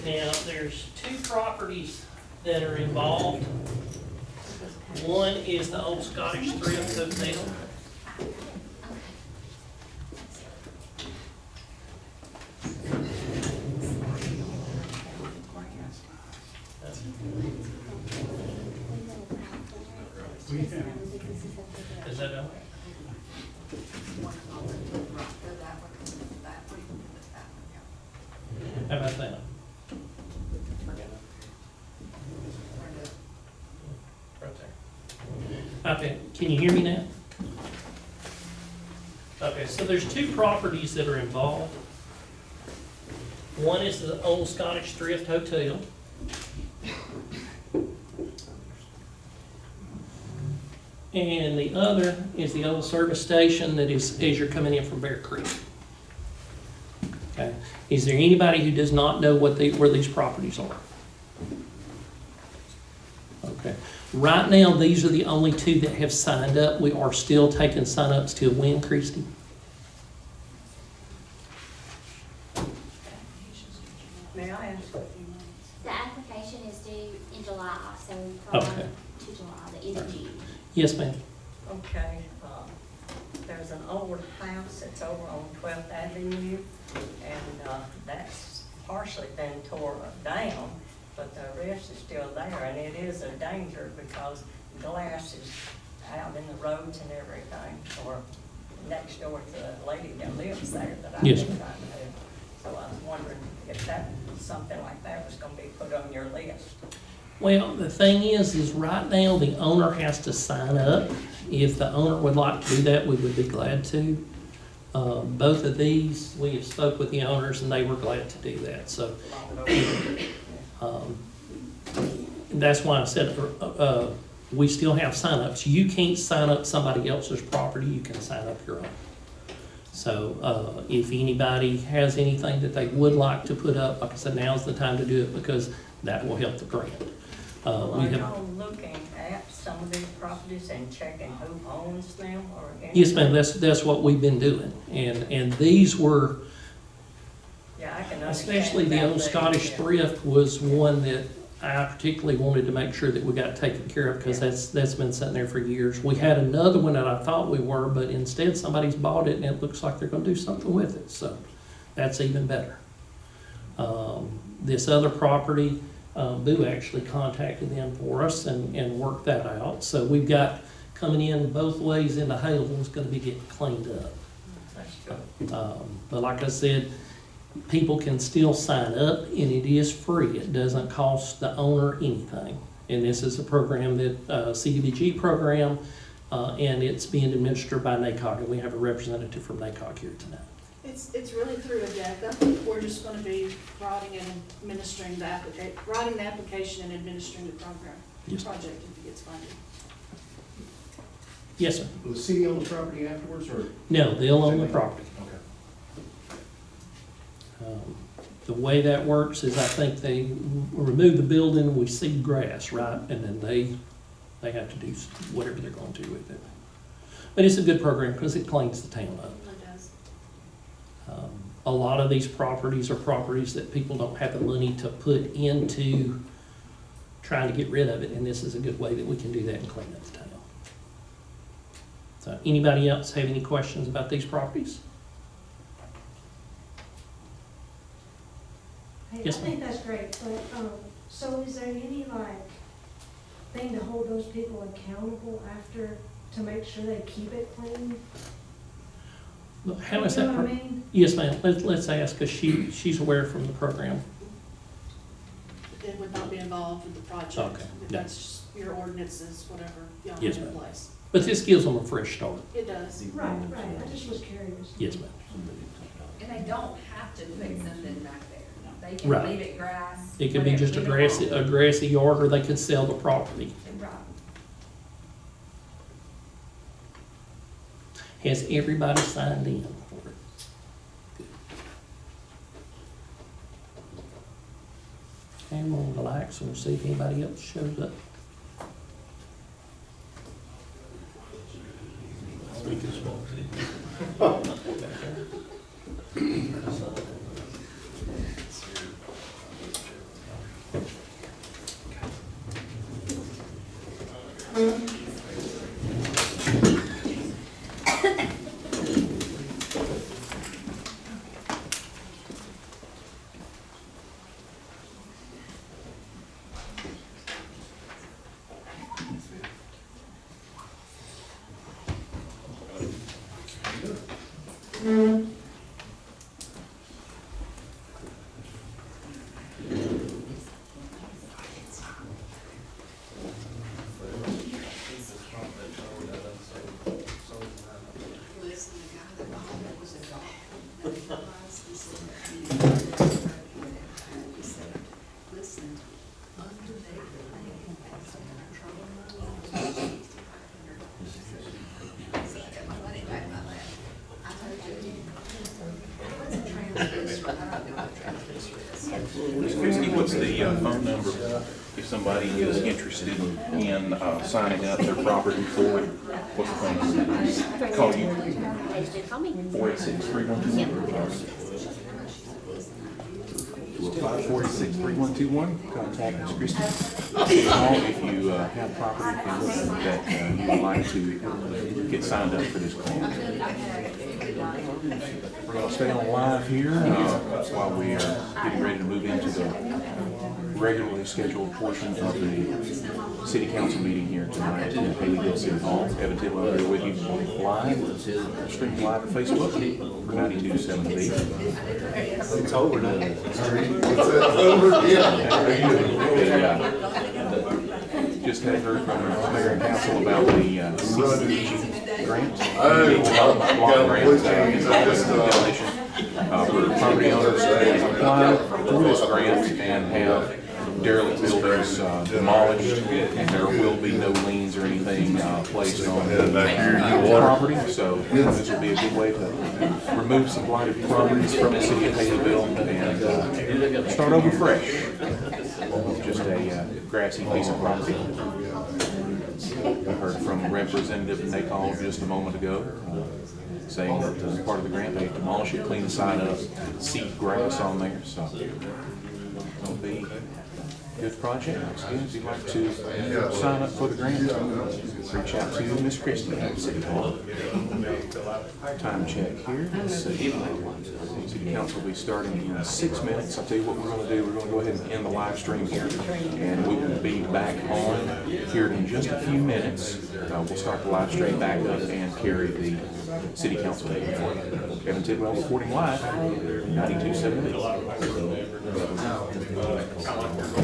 Now, there's two properties that are involved. One is the old Scottish Thrift Hotel. Is that all? How about that? Right there. Okay, can you hear me now? Okay, so there's two properties that are involved. One is the old Scottish Thrift Hotel. And the other is the old service station that is as you're coming in from Bear Creek. Okay, is there anybody who does not know where these properties are? Okay, right now, these are the only two that have signed up. We are still taking sign-ups till when, Christie? May I ask? The application is due in July, so Okay. from to July, the end of June. Yes, ma'am. Okay, there's an old house that's over on 12th Avenue, and that's partially been tore down, but the rest is still there, and it is a danger because glass is out in the roads and everything, or next door to the lady that lives there that I've been Yes, trying ma'am. to do. So I was wondering if that, something like that was gonna be put on your list. Well, the thing is right now, the owner has to sign up. If the owner would like to do that, we would be glad to. Both of these, we have spoke with the owners and they were glad to do that, so. That's why I said, we still have signups. You can't sign up somebody else's property, you can sign up your own. So, if anybody has anything that they would like to put up, like I said, now's the time to do it because that will help the grant. Are We have, y'all looking at some of these properties and checking who owns them or anything? yes, ma'am, that's what we've been doing. And these were, Yeah, I can understand. especially the about old that, Scottish yeah. Thrift was one that I particularly wanted to make sure that we got taken care of because that's been sitting there for years. We had another one that I thought we were, but instead somebody's bought it and it looks like they're gonna do something with it, so that's even better. This other property, Boo actually contacted them for us and worked that out. So we've got coming in both ways into Haleyville is gonna be getting cleaned up. That's good. But like I said, people can still sign up and it is free. It doesn't cost the owner anything. And this is a program that, CDBG program, and it's being administered by NACOG. And we have a representative from NACOG here tonight. It's really through ADECA. We're just gonna be writing and administering writing the application and administering the program, Yes. project if it gets funded. Yes, sir. Will the city own the property afterwards, or? No, they'll own the property. Okay. The way that works is I think they remove the building, we seed grass, right? And then they have to do whatever they're going to with it. But it's a good program because it cleans the town up. It does. A lot of these properties are properties that people don't have the money to put into trying to get rid of it, and this is a good way that we can do that and clean up the town. So anybody else have any questions about these properties? Hey, I Yes, ma'am. think that's great, but, so is there any, thing to hold those people accountable after, to make sure they keep it clean? Look, how is that? You know what I mean? Yes, ma'am. Let's ask, because she's aware from the program. It would not be involved with the project. Okay, yeah. That's just your ordinances, whatever y'all Yes, have in ma'am. place. But this gives them a fresh start. It does. Right, I just was curious. Yes, ma'am. And they don't have to put something back there. They can Right. leave it grass. It could be whatever, just a leave it alone. grassy yard, or they could sell the property. Right. Has everybody signed in for it? Good. Okay, I'm gonna relax and see if anybody else shows up. Listen, the guy that bought it was a dog. He said, he said, listen, under their name, that's trouble money. So I got my money back by that. I told you. What's a transgressor? I don't know what a transgressor is. Ms. Christie, what's the phone number if somebody is interested in signing up their property for it? What's the phone number? Call you. 486-3121. Contact Ms. Christie. Call if you have property that you would like to get signed up for this grant. We're going to stay on live here while we are getting ready to move into the regularly scheduled portion of the city council meeting here tonight in Haleyville City Hall. Evan Tidwell here with you live, streaming live at Facebook for 92.7 TV. It's over now. Just had heard from the mayor and council about the CDBG grant. Block grant, demolition. For property owners that apply for this grant and have derelict buildings demolished, and there will be no liens or anything placed on the property. So this will be a good way to remove some blighted properties from the city of Haleyville and start over fresh. Just a grassy piece of property. I heard from Representative Nacall just a moment ago, saying that as part of the grant, they demolish it, clean the side up, seed grass on there, so it'll be a good project. Again, if you'd like to sign up for the grant, reach out to Ms. Christie at City Hall. Time check here. Let's see. City Council will be starting in 6 minutes. I'll tell you what we're going to do. We're going to go ahead and end the live stream here, and we will be back on here in just a few minutes. We'll start the live stream back up and carry the City Council meeting for you. Evan Tidwell reporting live, 92.7.